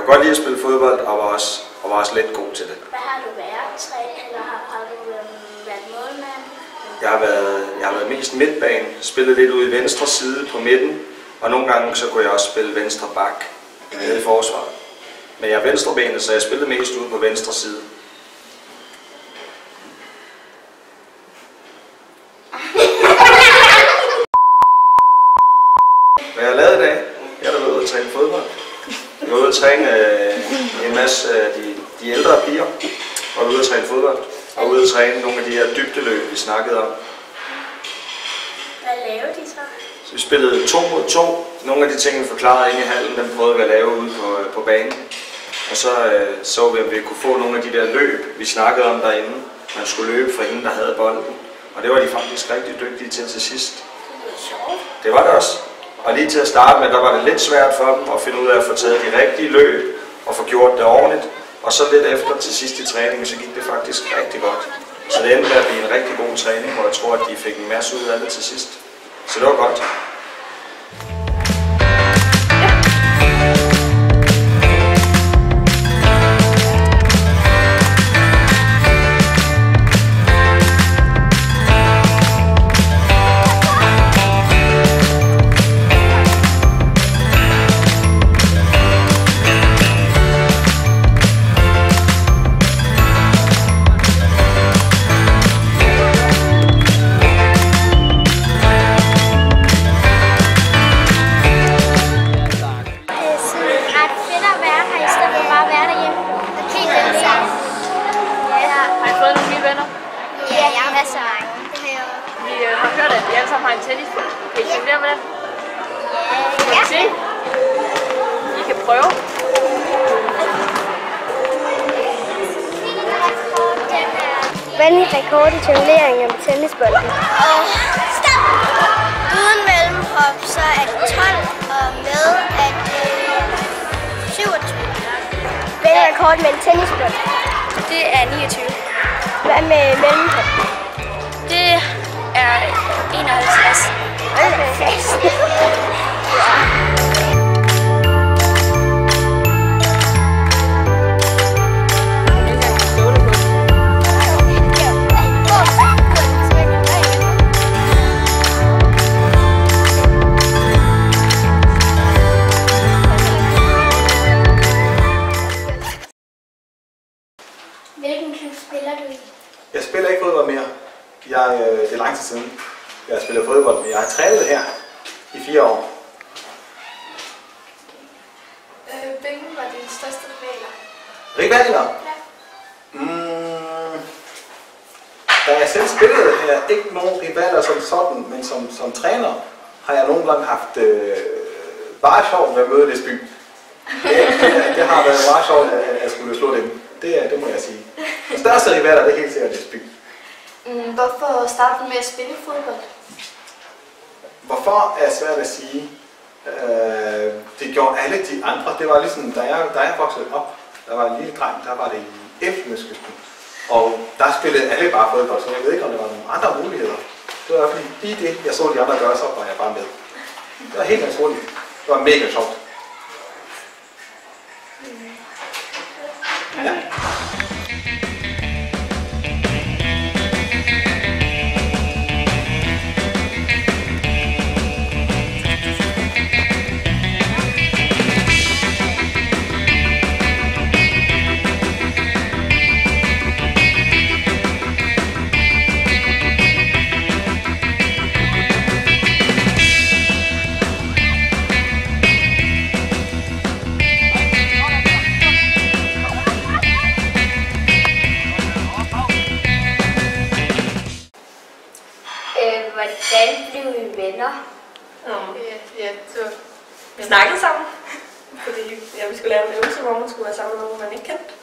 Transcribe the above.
godt lide at spille fodbold, og var også lidt god til det. Hvad har du været? Eller har du været målmand? Jeg har været mest midtbane, spillet lidt ude i venstre side på midten, og nogle gange så kunne jeg også spille venstre bak nede i forsvaret. Men jeg er venstrebenet, så jeg spillede mest ude på venstre side. Hvad jeg har lavet i dag? Jeg har været ude at træne fodbold. Jeg var ude at træne en masse af de ældre piger, og ude at træne fodbold. Og ude at træne nogle af de her dybdeløb, vi snakkede om. Hvad lavede de så? Så vi spillede 2 mod 2. Nogle af de ting, vi forklarede inde i hallen, dem prøvede vi at lave ude på banen. Og så vi, om vi kunne få nogle af de der løb, vi snakkede om derinde. Man skulle løbe fra hende, der havde bolden. Og det var de faktisk rigtig dygtige til sidst. Det var det også. Og lige til at starte med, der var det lidt svært for dem at finde ud af at få taget de rigtige løb og få gjort det ordentligt. Og så lidt efter til sidst i træningen, så gik det faktisk rigtig godt. Så det endte med at blive en rigtig god træning, hvor jeg tror, at de fik en masse ud af det til sidst. Så det var godt. Vi har hørt, at I alle sammen har en tennisbold. Kan I simulere med den? Kan I se? I kan prøve. Hvad er rekord i turneringer med tennisbolden? Uden mellemhop, så er det 12, og med at 27. Hvad er rekord med en tennisbold? Det er 29. Hvad med mellemhop? Det er 51. Okay. Hvilken klub spiller du i? Jeg spiller ikke fodbold mere. Det er lang tid siden. Jeg har spillet fodbold, men jeg har trænet her i 4 år. Hvilken var dine største rivaler? Rivaler? Ja. Da jeg selv spillede, har jeg ikke nogen rivaler som sådan, men som træner har jeg nogle gange haft bare sjovt med at møde Læsby. Det har været meget sjovt, at jeg skulle slå dem. Det må jeg sige. De største rivaler, det er helt sikkert Læsby. Hvorfor startede du med at spille fodbold? Hvorfor er svært at sige. Det gjorde alle de andre. Det var ligesom, da jeg voksede op, der var en lille dreng, der var det i Elfenbenskysten. Og der spillede alle bare fodbold, så jeg ved ikke, om der var nogle andre muligheder. Det var i hvert fald lige det, jeg så de andre gøre, så var jeg bare med. Det var helt naturligt. Det var mega sjovt. Ja. Hvordan blev I venner? Ja, så vi snakkede sammen. Fordi vi skulle lave en øvelse, hvor man skulle være sammen med nogen, man ikke kendte.